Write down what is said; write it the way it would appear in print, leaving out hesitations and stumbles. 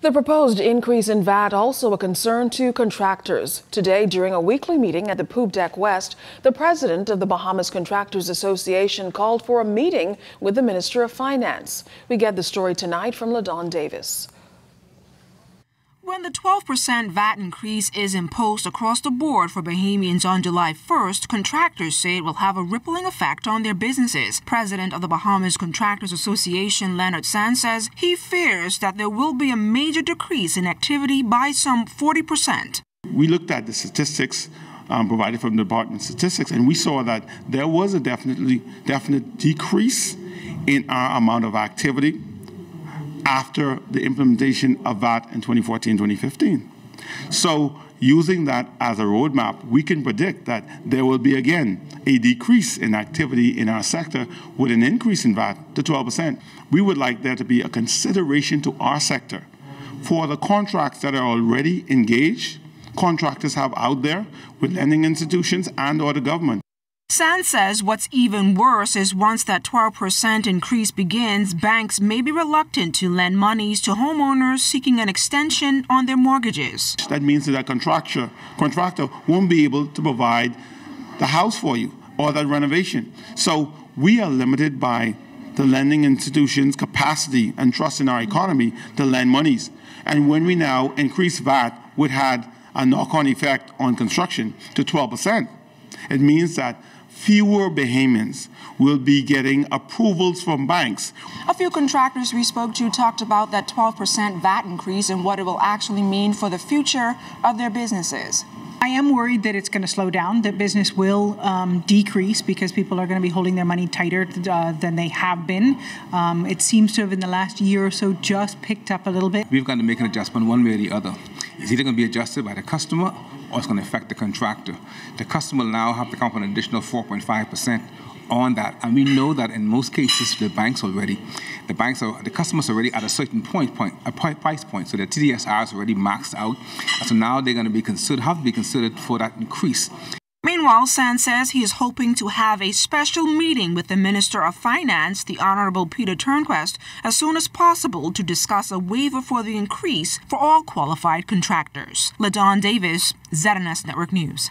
The proposed increase in VAT also a concern to contractors. Today, during a weekly meeting at the Poop Deck West, the president of the Bahamas Contractors Association called for a meeting with the Minister of Finance. We get the story tonight from LaDon Davis. When the 12% VAT increase is imposed across the board for Bahamians on July 1st, contractors say it will have a rippling effect on their businesses. President of the Bahamas Contractors Association, Leonard Sands, says he fears that there will be a major decrease in activity by some 40%. We looked at the statistics provided from the Department of Statistics, and we saw that there was a definite decrease in our amount of activity after the implementation of VAT in 2014-2015. So using that as a roadmap, we can predict that there will be again a decrease in activity in our sector with an increase in VAT to 12%. We would like there to be a consideration to our sector for the contracts that are already engaged, contractors have out there with lending institutions and or the government. Sands says what's even worse is once that 12% increase begins, banks may be reluctant to lend monies to homeowners seeking an extension on their mortgages. That means that a contractor won't be able to provide the house for you or that renovation. So we are limited by the lending institutions' capacity and trust in our economy to lend monies. And when we now increase VAT, which had a knock-on effect on construction to 12%, it means that fewer Bahamians will be getting approvals from banks. A few contractors we spoke to talked about that 12% VAT increase and what it will actually mean for the future of their businesses. I am worried that it's going to slow down, that business will decrease because people are going to be holding their money tighter than they have been. It seems to have in the last year or so just picked up a little bit. We've got to make an adjustment one way or the other. It's either going to be adjusted by the customer or it's going to affect the contractor. The customer will now have to come up with an additional 4.5% on that. And we know that in most cases, the customers are already at a certain price point. So the TDSR is already maxed out. And so now they're going to be have to be considered for that increase. Meanwhile, Sands says he is hoping to have a special meeting with the Minister of Finance, the Honorable Peter Turnquest, as soon as possible to discuss a waiver for the increase for all qualified contractors. LaDon Davis, ZNS Network News.